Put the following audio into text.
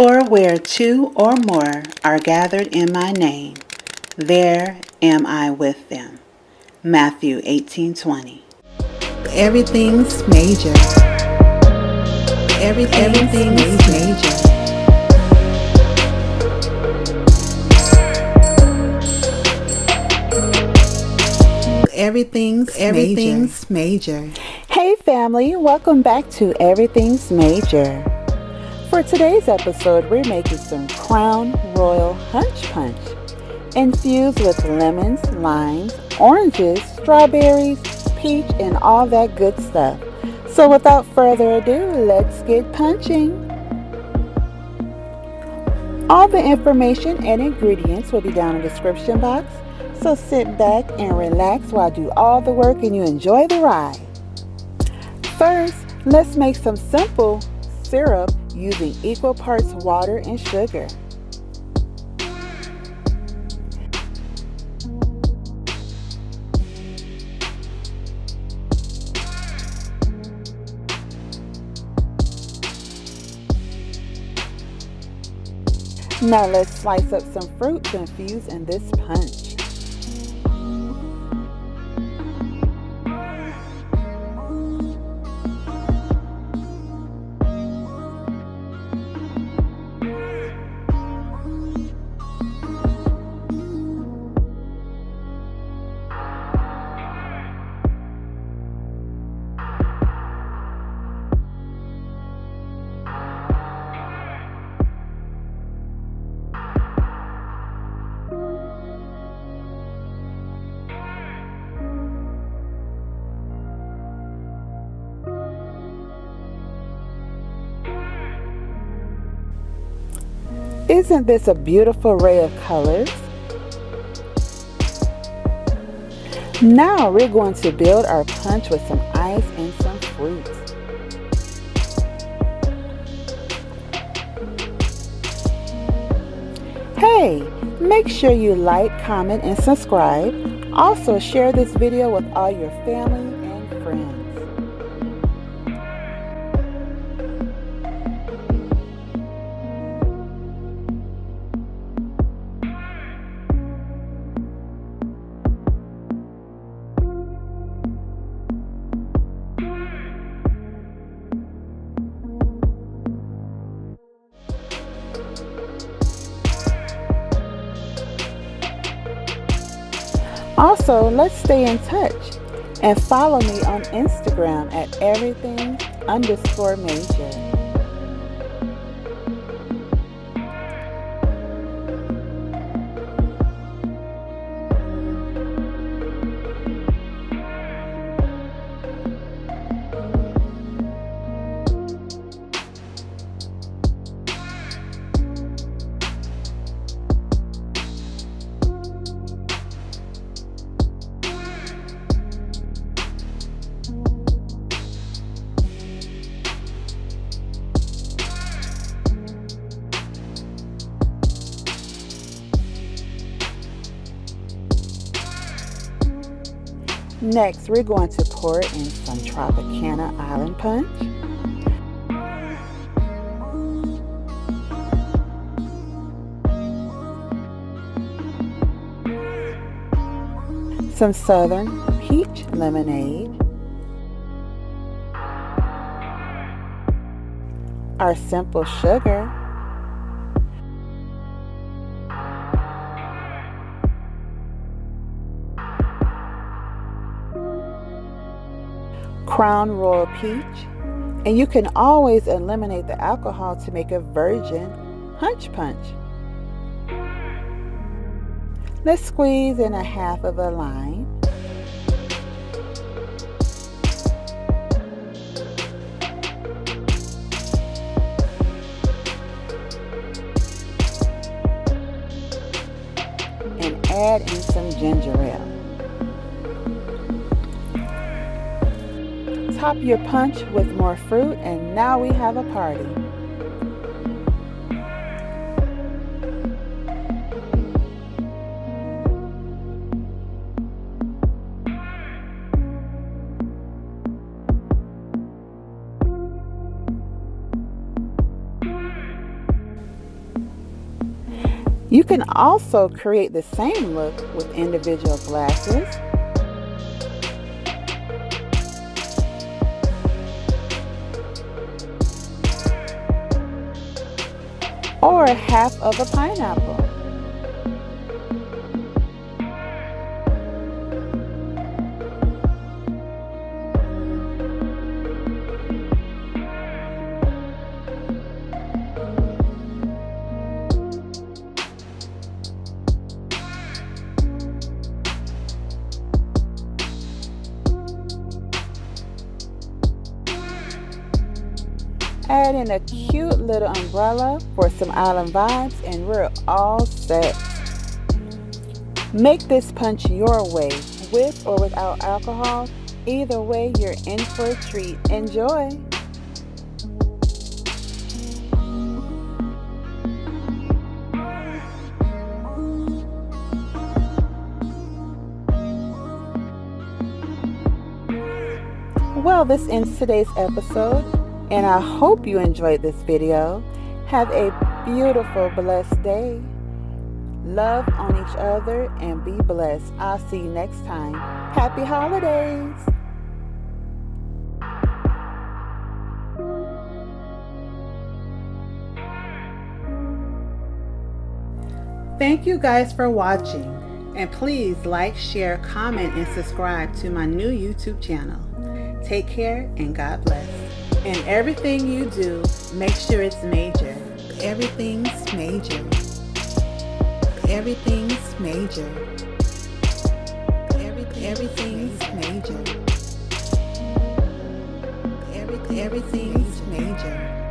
For where two or more are gathered in my name, there am I with them. Matthew 18:20. Everything's major. Everything's major. Everything's major. Hey family, welcome back to Everything's Major. For today's episode, we're making some Crown Royal Hunch Punch, infused with lemons, limes, oranges, strawberries, peach, and all that good stuff. So without further ado, let's get punching. All the information and ingredients will be down in the description box. So sit back and relax while I do all the work and you enjoy the ride. First, let's make some simple syrup using equal parts water and sugar. Now let's slice up some fruit to infuse in this punch. Isn't this a beautiful array of colors? Now we're going to build our punch with some ice and some fruit. Hey, make sure you like, comment, and subscribe. Also share this video with all your family and friends. Also, let's stay in touch and follow me on Instagram at everything_major. Next, we're going to pour in some Tropicana Island Punch. Some Southern Peach Lemonade. Our simple sugar. Crown Royal Peach, and you can always eliminate the alcohol to make a virgin hunch punch. Let's squeeze in a half of a lime. And add in some ginger ale. Top your punch with more fruit, and now we have a party. You can also create the same look with individual glasses, or half of a pineapple. Add in a cute little umbrella for some island vibes and we're all set. Make this punch your way, with or without alcohol. Either way, you're in for a treat. Enjoy! Well, this ends today's episode, and I hope you enjoyed this video. Have a beautiful, blessed day. Love on each other and be blessed. I'll see you next time. Happy holidays! Thank you guys for watching, and please like, share, comment, and subscribe to my new YouTube channel. Take care and God bless. And everything you do, make sure it's major. Everything's major. Everything's major. Everything's major. Everything's major.